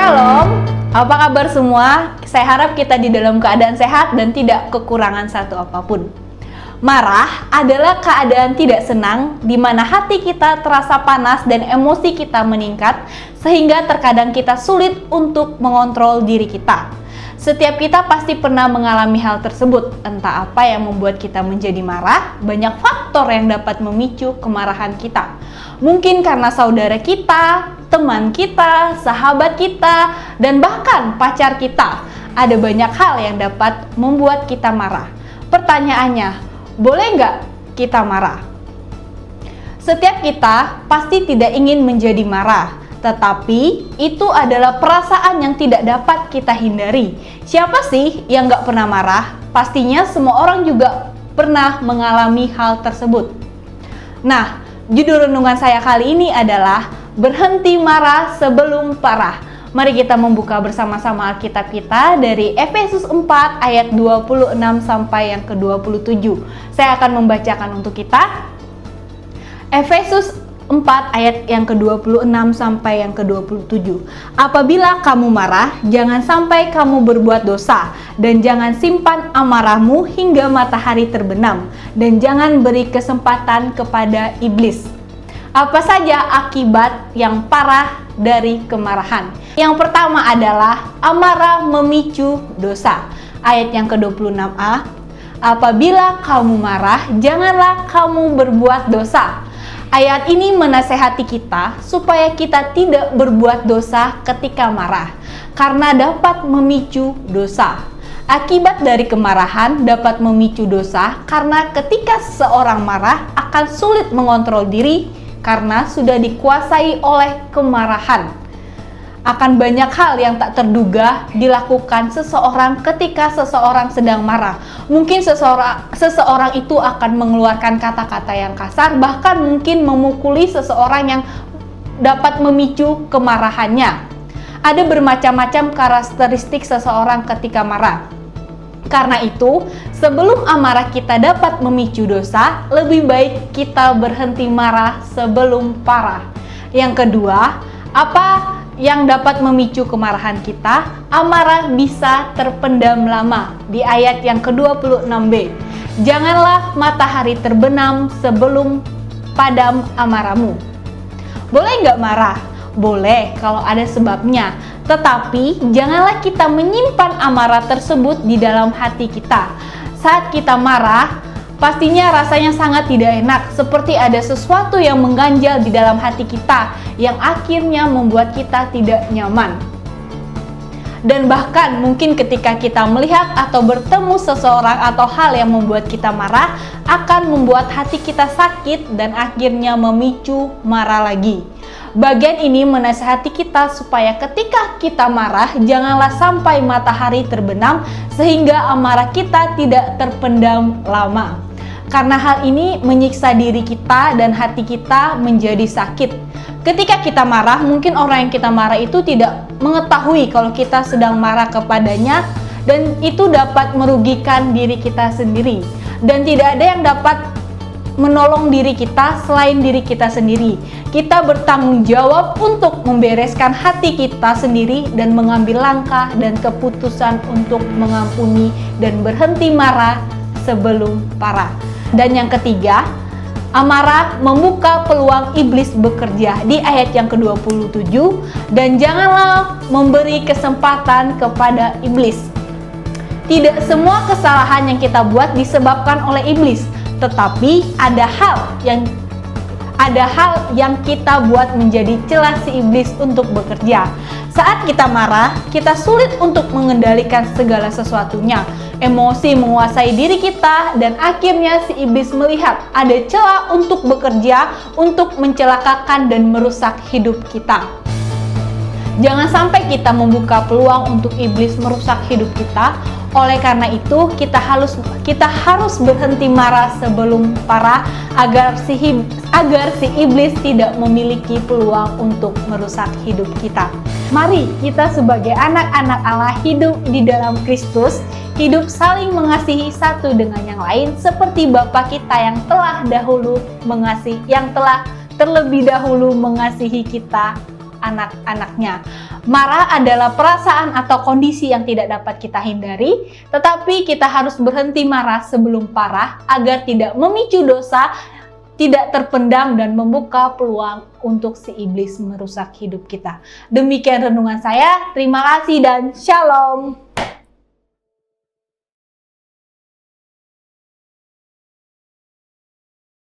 Shalom, apa kabar semua? Saya harap kita di dalam keadaan sehat dan tidak kekurangan satu apapun. Marah adalah keadaan tidak senang di mana hati kita terasa panas dan emosi kita meningkat sehingga terkadang kita sulit untuk mengontrol diri kita. Setiap kita pasti pernah mengalami hal tersebut. Entah apa yang membuat kita menjadi marah, banyak faktor yang dapat memicu kemarahan kita. Mungkin karena saudara kita, teman kita, sahabat kita, dan bahkan pacar kita. Ada banyak hal yang dapat membuat kita marah. Pertanyaannya, boleh nggak kita marah? Setiap kita pasti tidak ingin menjadi marah, tetapi itu adalah perasaan yang tidak dapat kita hindari. Siapa sih yang nggak pernah marah? Pastinya semua orang juga pernah mengalami hal tersebut. Nah, judul renungan saya kali ini adalah berhenti marah sebelum parah. Mari kita membuka bersama-sama Alkitab kita dari Efesus 4 ayat 26 sampai yang ke-27. Saya akan membacakan untuk kita. Efesus 4 ayat yang ke-26 sampai yang ke-27. Apabila kamu marah, jangan sampai kamu berbuat dosa, dan jangan simpan amarahmu hingga matahari terbenam, dan jangan beri kesempatan kepada iblis. Apa saja akibat yang parah dari kemarahan? Yang pertama adalah amarah memicu dosa. Ayat yang ke-26a. Apabila kamu marah, janganlah kamu berbuat dosa. Ayat ini menasehati kita supaya kita tidak berbuat dosa ketika marah, karena dapat memicu dosa. Akibat dari kemarahan dapat memicu dosa karena ketika seseorang marah akan sulit mengontrol diri karena sudah dikuasai oleh kemarahan. Akan banyak hal yang tak terduga dilakukan seseorang ketika seseorang sedang marah. Mungkin seseorang itu akan mengeluarkan kata-kata yang kasar, bahkan mungkin memukuli seseorang yang dapat memicu kemarahannya. Ada bermacam-macam karakteristik seseorang ketika marah. Karena itu, sebelum amarah kita dapat memicu dosa, lebih baik kita berhenti marah sebelum parah. Yang kedua, apa yang dapat memicu kemarahan kita? Amarah bisa terpendam lama. Di ayat yang ke-26b. Janganlah matahari terbenam sebelum padam amarahmu. Boleh nggak marah? Boleh kalau ada sebabnya. Tetapi janganlah kita menyimpan amarah tersebut di dalam hati kita. Saat kita marah, pastinya rasanya sangat tidak enak, seperti ada sesuatu yang mengganjal di dalam hati kita yang akhirnya membuat kita tidak nyaman. Dan bahkan mungkin ketika kita melihat atau bertemu seseorang atau hal yang membuat kita marah akan membuat hati kita sakit dan akhirnya memicu marah lagi. Bagian ini menasihati kita supaya ketika kita marah janganlah sampai matahari terbenam sehingga amarah kita tidak terpendam lama. Karena hal ini menyiksa diri kita dan hati kita menjadi sakit. Ketika kita marah, mungkin orang yang kita marah itu tidak mengetahui kalau kita sedang marah kepadanya, dan itu dapat merugikan diri kita sendiri. Dan tidak ada yang dapat menolong diri kita selain diri kita sendiri. Kita bertanggung jawab untuk membereskan hati kita sendiri dan mengambil langkah dan keputusan untuk mengampuni dan berhenti marah sebelum parah. Dan yang ketiga, amarah membuka peluang iblis bekerja. Di ayat yang ke-27, dan janganlah memberi kesempatan kepada iblis. Tidak semua kesalahan yang kita buat disebabkan oleh iblis, tetapi ada hal yang kita buat menjadi celah si iblis untuk bekerja. Saat kita marah, kita sulit untuk mengendalikan segala sesuatunya. Emosi menguasai diri kita dan akhirnya si iblis melihat ada celah untuk bekerja, untuk mencelakakan dan merusak hidup kita. Jangan sampai kita membuka peluang untuk iblis merusak hidup kita. Oleh karena itu, kita harus berhenti marah sebelum parah agar si iblis tidak memiliki peluang untuk merusak hidup kita. Mari kita sebagai anak-anak Allah hidup di dalam Kristus, hidup saling mengasihi satu dengan yang lain seperti Bapa kita yang telah terlebih dahulu mengasihi kita, anak-anaknya. Marah adalah perasaan atau kondisi yang tidak dapat kita hindari, tetapi kita harus berhenti marah sebelum parah agar tidak memicu dosa, tidak terpendam dan membuka peluang untuk si iblis merusak hidup kita. Demikian renungan saya, terima kasih dan shalom.